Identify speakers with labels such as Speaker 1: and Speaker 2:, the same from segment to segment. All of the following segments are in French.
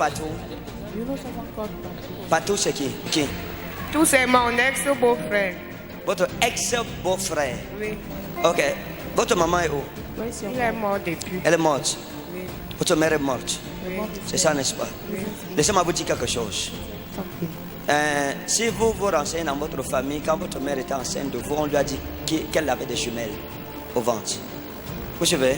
Speaker 1: Patou?
Speaker 2: You know someone called Patou?
Speaker 1: Patou, c'est qui? Qui?
Speaker 3: Tout c'est mon ex-beau-frère.
Speaker 1: Votre ex-beau-frère.
Speaker 3: Oui.
Speaker 1: Ok. Votre maman est où?
Speaker 2: Where's your
Speaker 3: Il est mort depuis.
Speaker 1: Elle est morte.
Speaker 3: Oui.
Speaker 1: Votre mère est morte.
Speaker 3: Oui.
Speaker 1: C'est ça, n'est-ce pas?
Speaker 3: Oui.
Speaker 1: Laissez-moi vous dire quelque chose.
Speaker 2: something?
Speaker 1: Si vous vous renseignez dans votre famille, quand votre mère était enceinte de vous, on lui a dit qu'elle avait des jumelles au ventre. Vous savez,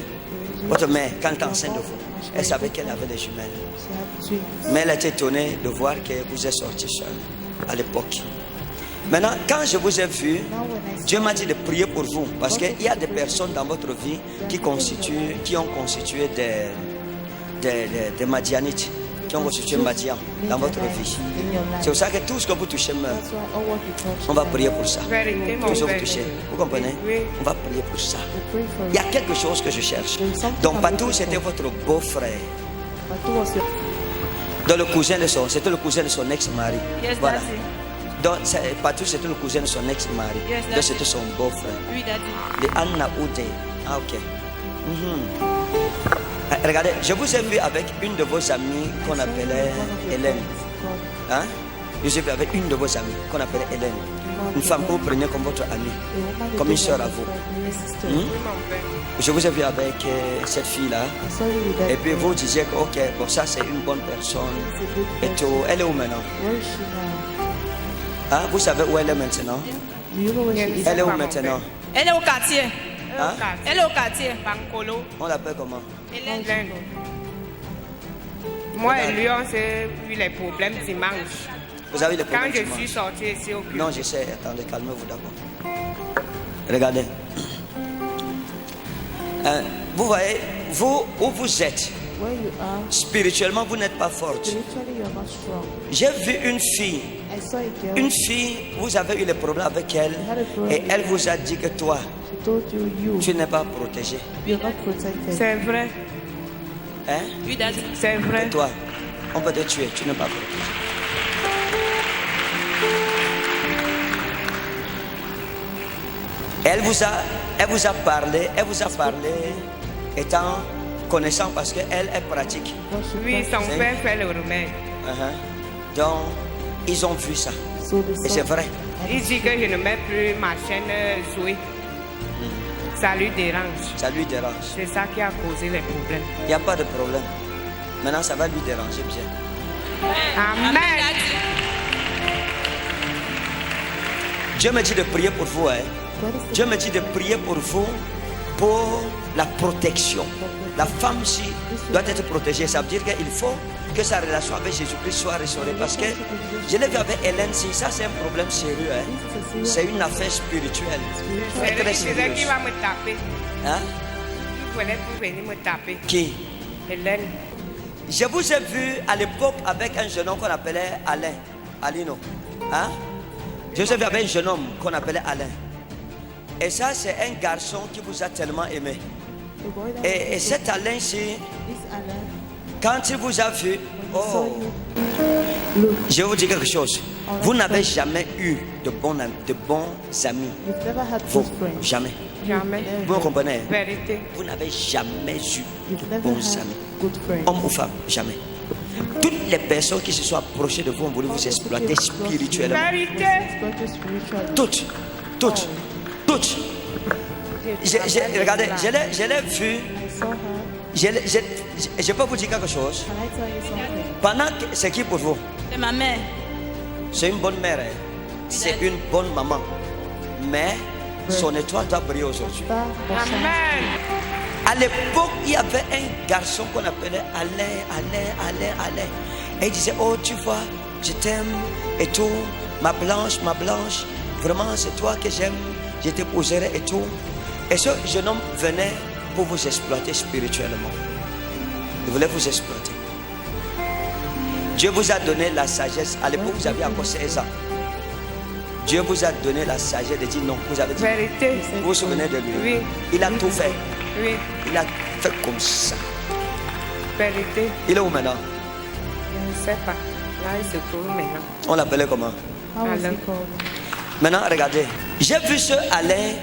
Speaker 1: votre mère, quand elle était enceinte de vous, elle savait qu'elle avait des jumelles.
Speaker 2: She had twins.
Speaker 1: Mais elle était étonnée de voir que vous êtes sorti seul à l'époque. Maintenant, quand je vous ai vu,
Speaker 2: Now when I
Speaker 1: Dieu m'a dit de prier pour vous. Parce qu'il y a des personnes dans votre vie qui ont constitué des Madianites, qui ont constitué Madian dans votre vie. C'est pour ça que tout ce que vous touchez meurt.
Speaker 2: That's why all what you touch,
Speaker 1: On va prier pour ça.
Speaker 3: Vérité, mon
Speaker 1: Tout ce que vous
Speaker 3: père.
Speaker 1: touchez. Vous comprenez?
Speaker 3: Oui.
Speaker 1: On va prier pour ça.
Speaker 2: we pray for
Speaker 1: Il y a
Speaker 2: you.
Speaker 1: quelque chose que je cherche. Donc Patou, c'était votre beau-frère.
Speaker 2: Patou was your
Speaker 1: C'était le cousin de son ex-mari.
Speaker 4: Yes,
Speaker 1: Voilà.
Speaker 4: Daddy.
Speaker 1: Donc Patou, c'était le cousin de son ex-mari.
Speaker 4: Yes,
Speaker 1: Donc
Speaker 4: Daddy.
Speaker 1: c'était son beau-frère.
Speaker 4: Oui, Daddy.
Speaker 1: De Anna Oude. Ah, ok. Regardez, je vous ai vu avec une de vos amies qu'on appelait Hélène. Hein? Je vous ai vu avec une de vos amies qu'on appelait Hélène. Une femme que vous preniez comme votre amie, comme une soeur à vous.
Speaker 3: Oui, mon père.
Speaker 1: Je vous ai vu avec cette fille-là. Et puis vous disiez que, ok, bon, ça c'est une bonne personne. Et tout. Elle est où maintenant?
Speaker 2: Where is she now?
Speaker 1: Hein? Vous savez où elle est maintenant?
Speaker 2: Do you know where she is?
Speaker 1: Elle est où
Speaker 3: Pas mon
Speaker 1: maintenant?
Speaker 4: Elle est au quartier.
Speaker 1: Hein?
Speaker 4: Elle est au quartier.
Speaker 3: Bancolo.
Speaker 1: On l'appelle comment?
Speaker 3: Hélène. Moi et lui, on s'est eu les problèmes dimanche.
Speaker 1: Vous avez les
Speaker 3: Quand
Speaker 1: problèmes
Speaker 3: je
Speaker 1: dimanche?
Speaker 3: suis sortie ici au bureau.
Speaker 1: Non, je sais. Attendez, calmez-vous d'abord. Regardez. Vous voyez, vous, où vous êtes,
Speaker 2: Where you are,
Speaker 1: spirituellement, vous n'êtes pas forte.
Speaker 2: spiritually you're not strong.
Speaker 1: J'ai vu une fille.
Speaker 2: I saw a girl.
Speaker 1: Une fille, vous avez eu des problèmes avec elle. Et elle vous a dit que toi,
Speaker 2: She told you
Speaker 1: tu n'es pas protégé.
Speaker 2: you're not protected.
Speaker 3: C'est vrai,
Speaker 1: Hein?
Speaker 4: Oui, Daddy.
Speaker 3: c'est vrai.
Speaker 1: Et toi, on peut te tuer, tu n'es pas protégé. Elle vous a parlé étant connaissant parce qu'elle est pratique.
Speaker 2: But she
Speaker 3: Oui, son
Speaker 2: practiced.
Speaker 3: père fait le remède.
Speaker 1: Donc, ils ont vu ça.
Speaker 2: So they
Speaker 1: Et
Speaker 2: saw
Speaker 1: c'est vrai.
Speaker 3: Il dit que je ne mets plus ma chaîne jouée. Ça lui dérange.
Speaker 1: Ça lui dérange.
Speaker 3: C'est ça qui a causé les problèmes.
Speaker 1: Il n'y a pas de problème. Maintenant, ça va lui déranger bien.
Speaker 3: Amen.
Speaker 4: Daddy.
Speaker 1: Dieu me dit de prier pour vous. Hein.
Speaker 2: God is
Speaker 1: Dieu me dit de prier pour vous pour la protection. La femme ci doit être protégée. Ça veut dire qu'il faut que sa relation avec Jésus-Christ soit restaurée. Parce que je l'ai vu avec Hélène, si ça c'est un problème sérieux. Hein. C'est une affaire spirituelle.
Speaker 3: C'est
Speaker 1: Très
Speaker 3: lui qui disait
Speaker 1: sérieuse.
Speaker 3: qu'il va me taper.
Speaker 1: Hein?
Speaker 3: Il voulait pour venir me taper.
Speaker 1: Qui?
Speaker 3: Hélène.
Speaker 1: Je vous ai vu à l'époque avec un jeune homme qu'on appelait Alain. Alino. Hein? Je vous ai vu avec un jeune homme qu'on appelait Alain. Et ça, c'est un garçon qui vous a tellement aimé.
Speaker 2: the boy that
Speaker 1: Et
Speaker 2: was
Speaker 1: cet Alain-ci,
Speaker 2: this Alan.
Speaker 1: quand il vous a vu,
Speaker 2: Saw
Speaker 1: oh,
Speaker 2: you. Look,
Speaker 1: je vais vous dire quelque chose. Vous n'avez jamais eu de bons amis.
Speaker 2: you've never had
Speaker 1: Vous,
Speaker 2: close friends.
Speaker 1: jamais.
Speaker 3: Jamais.
Speaker 1: Vous comprenez?
Speaker 3: Vérité.
Speaker 1: Vous n'avez jamais eu
Speaker 2: You've
Speaker 1: de
Speaker 2: never
Speaker 1: bons
Speaker 2: had
Speaker 1: amis.
Speaker 2: good friends.
Speaker 1: Homme ou femme, jamais. Toutes les personnes qui se sont approchées de vous ont voulu vous exploiter spirituellement.
Speaker 3: Vérité.
Speaker 2: Exploit you spiritually.
Speaker 1: Toutes. Regardez, je l'ai vu.
Speaker 2: I saw her.
Speaker 1: Je peux vous dire quelque chose.
Speaker 2: Can I tell you something?
Speaker 1: Pendant que c'est qui pour vous?
Speaker 4: C'est ma mère.
Speaker 1: C'est une bonne mère. Hein? C'est une bonne maman. Mais son étoile doit briller aujourd'hui.
Speaker 2: Star was shining.
Speaker 3: Amen.
Speaker 1: À l'époque, il y avait un garçon qu'on appelait Alain. Et il disait, oh tu vois, je t'aime et tout. Ma blanche. Vraiment, c'est toi que j'aime. Je t'épouserai et tout. Et ce jeune homme venait pour vous exploiter spirituellement. Il voulait vous exploiter. Dieu vous a donné la sagesse. À l'époque, vous aviez encore 16 ans. Dieu vous a donné la sagesse de dire non. Vous avez dit,
Speaker 3: Vérité.
Speaker 1: vous vous souvenez de lui?
Speaker 3: Oui.
Speaker 1: Il a tout fait.
Speaker 3: Oui.
Speaker 1: Il a fait comme ça.
Speaker 3: Vérité.
Speaker 1: Il est où maintenant?
Speaker 3: Je ne sais pas. Là, il se trouve maintenant.
Speaker 1: On l'appelait comment?
Speaker 2: How was
Speaker 3: Alan.
Speaker 2: he called?
Speaker 1: Maintenant, regardez. J'ai vu ce Alain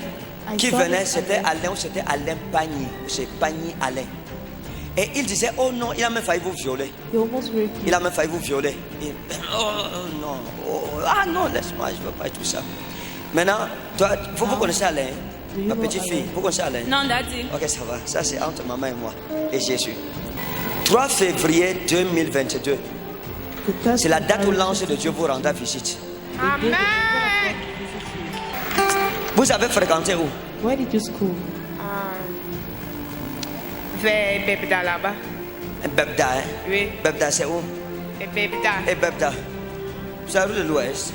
Speaker 1: qui
Speaker 2: I saw
Speaker 1: venait.
Speaker 2: this
Speaker 1: C'était
Speaker 2: Alain.
Speaker 1: Alain ou c'était Alain Pagny. C'est Pagny Alain. Et il disait, oh non, il a même failli vous violer.
Speaker 2: He almost raped
Speaker 1: Il
Speaker 2: you.
Speaker 1: a même failli vous violer. Oh non, ah non, laisse-moi, je ne veux pas tout ça. Maintenant, toi, vous connaissez Alain, ma petite fille, vous connaissez Alain?
Speaker 4: Non, daddy.
Speaker 1: Ok, ça va. Ça, c'est entre maman et moi et Jésus. 3 février 2022. C'est la date où l'ange de Dieu vous rendra visite.
Speaker 3: Amen.
Speaker 1: Vous avez fréquenté où?
Speaker 2: Where did you school?
Speaker 3: Vers Bebda là-bas.
Speaker 1: Bebda, hein?
Speaker 3: Oui.
Speaker 1: Bebda, c'est où?
Speaker 3: Et Bebda.
Speaker 1: Et Bebda. C'est la rue de l'Ouest.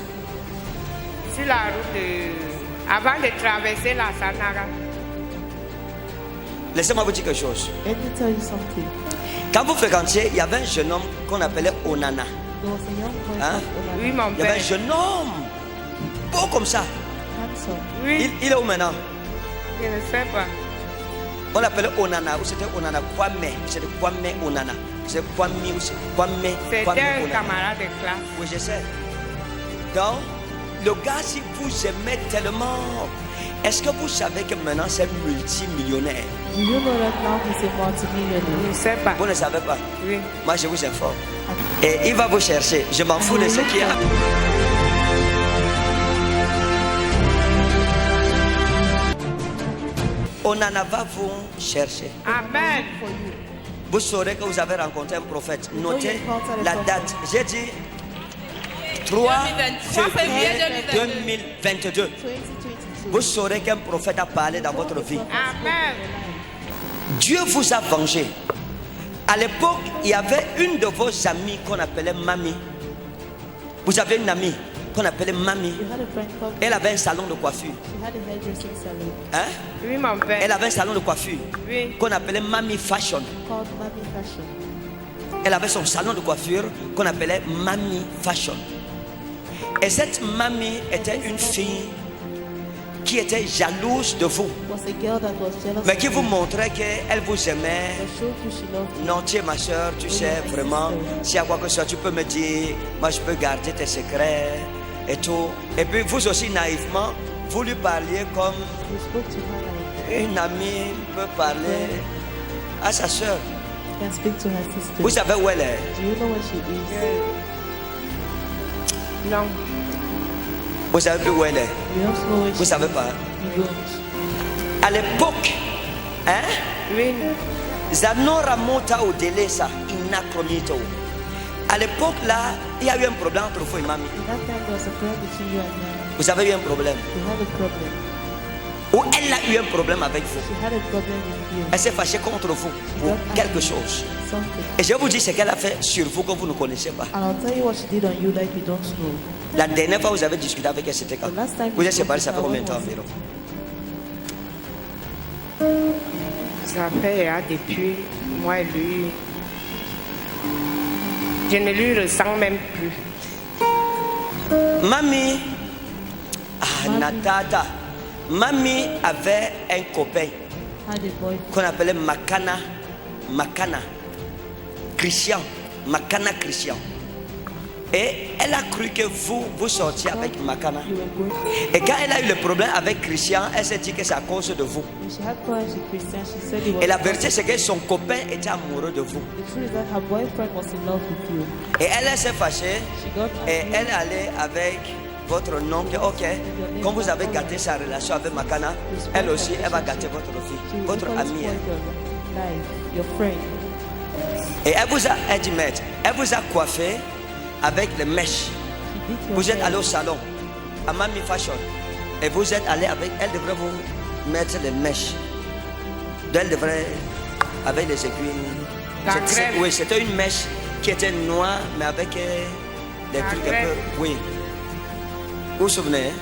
Speaker 3: Sur la route de... Avant de traverser la Sanaga.
Speaker 1: Laissez-moi vous dire quelque chose.
Speaker 2: Let me tell you something.
Speaker 1: Quand vous fréquentiez, il y avait un jeune homme qu'on appelait Onana.
Speaker 2: There was a young boy
Speaker 1: Hein?
Speaker 2: called
Speaker 3: Oui,
Speaker 2: Onana,
Speaker 3: mon
Speaker 1: Il y avait un
Speaker 3: père.
Speaker 1: jeune homme, beau comme ça.
Speaker 2: handsome.
Speaker 3: Oui,
Speaker 1: Il est où maintenant?
Speaker 3: je ne sais pas.
Speaker 1: On l'appelait Onana, ou c'était Onana Kwame. C'était Kwame Onana. C'est Kwame, ou c'est Kwame,
Speaker 3: C'était
Speaker 1: Kwame
Speaker 3: un
Speaker 1: Onana.
Speaker 3: camarade de classe.
Speaker 1: Oui, je sais. Donc, le gars, si vous aimez tellement, est-ce que vous savez que maintenant c'est multimillionnaire?
Speaker 2: Do you know that now he's a
Speaker 3: Je
Speaker 2: multimillionaire?
Speaker 3: ne sais pas.
Speaker 1: Vous ne savez pas?
Speaker 3: Oui.
Speaker 1: Moi, je vous informe. Et il va vous chercher. Je m'en fous de ce qu'il y a. Onana va vous chercher.
Speaker 3: Amen.
Speaker 1: Vous saurez que vous avez rencontré un prophète. Notez la date. J'ai dit 3 février 2022.
Speaker 2: 2022.
Speaker 1: Vous saurez qu'un prophète a parlé dans votre vie.
Speaker 3: Amen.
Speaker 1: Dieu vous a vengé. À l'époque, il y avait une de vos amies qu'on appelait Mamie. Vous avez une amie qu'on appelait Mamie.
Speaker 2: You had a friend called.
Speaker 1: Elle avait un salon de coiffure.
Speaker 2: She had a hairdressing salon
Speaker 1: Hein?
Speaker 3: Oui, mon père.
Speaker 1: Elle avait un salon de coiffure
Speaker 3: Oui.
Speaker 1: qu'on appelait Mamie Fashion.
Speaker 2: called Mami Fashion.
Speaker 1: Elle avait son salon de coiffure qu'on appelait Mamie Fashion. Et cette mamie était une fille qui était jalouse de vous,
Speaker 2: Was a girl that was jealous
Speaker 1: mais
Speaker 2: of
Speaker 1: qui vous
Speaker 2: you.
Speaker 1: montrait qu'elle vous aimait.
Speaker 2: That showed you she loved you.
Speaker 1: Non, tu es ma soeur, tu sais vraiment, s'il y a quoi que ce soit, tu peux me dire, moi je peux garder tes secrets et tout. Et puis vous aussi naïvement, vous lui parliez comme
Speaker 2: You spoke to her like
Speaker 1: une amie peut parler à sa soeur.
Speaker 2: you can speak to her sister.
Speaker 1: Vous savez où elle est?
Speaker 2: Do you know where she is?
Speaker 3: Non.
Speaker 1: Vous savez plus où elle est?
Speaker 2: You don't know where
Speaker 1: Vous
Speaker 2: she
Speaker 1: savez
Speaker 2: is.
Speaker 1: pas?
Speaker 2: You don't.
Speaker 1: À l'époque, hein?
Speaker 3: Oui.
Speaker 1: Zanora monta au délai ça, inacronito. À l'époque là, il y a eu un problème entre vous et mamie.
Speaker 2: In that time there was a problem between you and Mami.
Speaker 1: Vous avez eu un problème.
Speaker 2: You had a problem.
Speaker 1: Ou elle a eu un problème avec vous.
Speaker 2: She had a problem with you.
Speaker 1: Elle s'est fâchée contre vous pour quelque chose.
Speaker 2: Something.
Speaker 1: Et je vous dis ce qu'elle a fait sur vous que vous ne connaissez pas.
Speaker 2: And I'll tell you what she did on you that you don't know.
Speaker 1: La dernière fois vous avez discuté avec elle, c'était quand?
Speaker 2: The last time
Speaker 1: Vous
Speaker 2: you
Speaker 1: êtes
Speaker 2: spoke
Speaker 1: séparés,
Speaker 2: to
Speaker 1: ça fait
Speaker 2: her,
Speaker 1: combien de temps
Speaker 2: when was
Speaker 1: environ?
Speaker 3: Ça fait depuis moi et lui. Je ne lui ressens même plus.
Speaker 1: Mamie, ah, Natata, mamie avait un copain
Speaker 2: Had a boy.
Speaker 1: qu'on appelait Makana, Christian, Makana Christian. Et elle a cru que vous sortiez avec Makana.
Speaker 2: You were going.
Speaker 1: Et quand elle a eu le problème avec Christian, elle s'est dit que c'est à cause de vous.
Speaker 2: When she had problems with Christian, she said it was.
Speaker 1: Et la vérité, c'est que son copain était amoureux de vous.
Speaker 2: The truth is that her boyfriend was in love with you.
Speaker 1: Et elle s'est fâchée.
Speaker 2: She got
Speaker 1: Et
Speaker 2: angry.
Speaker 1: elle allait avec votre nom. Que, ok, comme vous avez gâté sa relation avec Makana, elle aussi, elle va gâter votre
Speaker 2: She
Speaker 1: fille,
Speaker 2: will
Speaker 1: votre
Speaker 2: equally
Speaker 1: amie.
Speaker 2: spoil
Speaker 1: hein.
Speaker 2: your life, your friend.
Speaker 1: Et elle vous a, elle dit, maître, elle vous a coiffé avec les mèches.
Speaker 2: She did your
Speaker 1: Vous êtes
Speaker 2: hair.
Speaker 1: allé au salon, à Mami Fashion. Et vous êtes allé avec, elle devrait vous mettre les mèches. Donc elle devrait, avec les aiguilles.
Speaker 3: La
Speaker 1: C'est-
Speaker 3: crème.
Speaker 1: Oui, c'était une mèche qui était noire, mais avec des
Speaker 3: La
Speaker 1: trucs un
Speaker 3: crème.
Speaker 1: peu. Oui. Vous vous souvenez? Hein?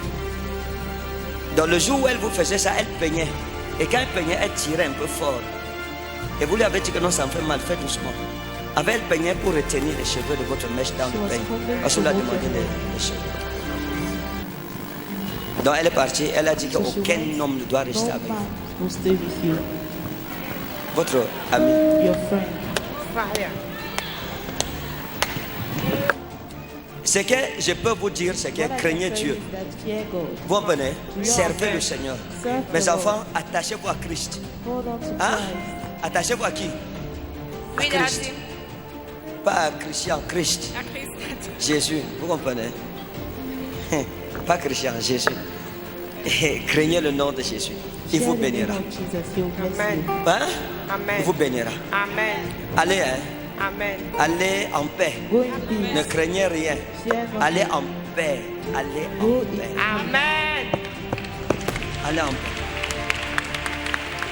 Speaker 1: Dans le jour où elle vous faisait ça, elle peignait. Et quand elle peignait, elle tirait un peu fort. Et vous lui avez dit que non, ça me fait mal, faites doucement. Avec elle peignait pour retenir les cheveux de votre mèche dans le peigne. Parce qu'on lui a demandé les cheveux. Donc elle est partie, elle a dit
Speaker 2: So she
Speaker 1: qu'aucun
Speaker 2: went.
Speaker 1: homme ne doit rester
Speaker 2: No
Speaker 1: avec
Speaker 2: man
Speaker 1: vous.
Speaker 2: will stay with you.
Speaker 1: Votre ami.
Speaker 2: Your friend.
Speaker 3: Fire.
Speaker 1: Ce que je peux vous dire, c'est que
Speaker 2: What I can
Speaker 1: craignez
Speaker 2: tell
Speaker 1: Dieu.
Speaker 2: you is that fear God.
Speaker 1: Vous comprenez?
Speaker 2: Oui.
Speaker 1: Servez le Seigneur.
Speaker 2: Serve
Speaker 1: Mes
Speaker 2: the
Speaker 1: enfants,
Speaker 2: Lord.
Speaker 1: attachez-vous à Christ.
Speaker 2: Hold on to
Speaker 1: Hein?
Speaker 2: Christ.
Speaker 1: Attachez-vous à qui?
Speaker 4: Oui,
Speaker 1: Christ.
Speaker 4: Daddy.
Speaker 1: Pas Christian, Christ.
Speaker 4: À Christ, Daddy.
Speaker 1: Jésus, vous comprenez? Pas Christian, Jésus. Et craignez le nom de Jésus. Il vous
Speaker 2: Share the name
Speaker 1: bénira.
Speaker 2: of Jesus. He will bless
Speaker 3: Amen.
Speaker 2: you.
Speaker 1: Hein?
Speaker 3: Amen.
Speaker 1: Il vous bénira.
Speaker 3: Amen.
Speaker 1: Allez, hein?
Speaker 3: Amen.
Speaker 1: Allez en paix.
Speaker 2: Go in peace.
Speaker 1: Ne craignez rien.
Speaker 2: Share nothing.
Speaker 1: Allez en paix. Allez
Speaker 2: Go
Speaker 1: en
Speaker 2: in
Speaker 1: paix.
Speaker 3: Amen.
Speaker 1: Allez en paix.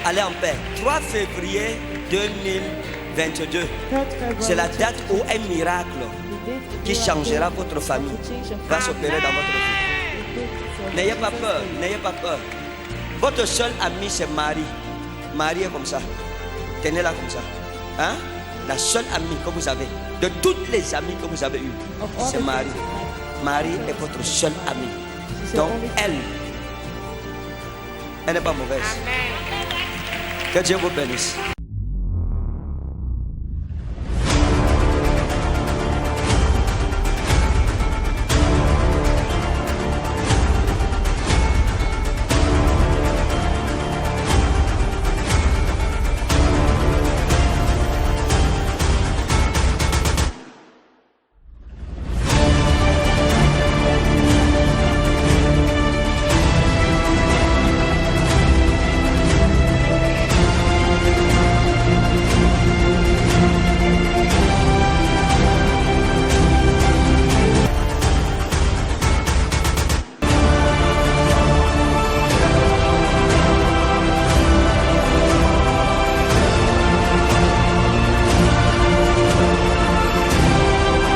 Speaker 1: Allez en paix. 3 février 2022.
Speaker 2: 3rd February
Speaker 1: C'est la date où un miracle
Speaker 2: the date
Speaker 1: qui
Speaker 2: you are
Speaker 1: changera
Speaker 2: going
Speaker 1: votre famille
Speaker 2: to change your
Speaker 1: va s'opérer dans votre vie.
Speaker 2: family.
Speaker 1: N'ayez pas peur, n'ayez pas peur. Votre seul ami, c'est Marie. Marie est comme ça. Tenez-la comme ça. Hein? La seule amie que vous avez, de toutes les amies que vous avez eues,
Speaker 2: Of all
Speaker 1: c'est
Speaker 2: the
Speaker 1: Marie.
Speaker 2: people,
Speaker 1: Marie est votre seule amie.
Speaker 2: she's the
Speaker 1: Donc,
Speaker 2: only
Speaker 1: elle n'est pas mauvaise.
Speaker 3: Amen.
Speaker 1: Que Dieu vous bénisse.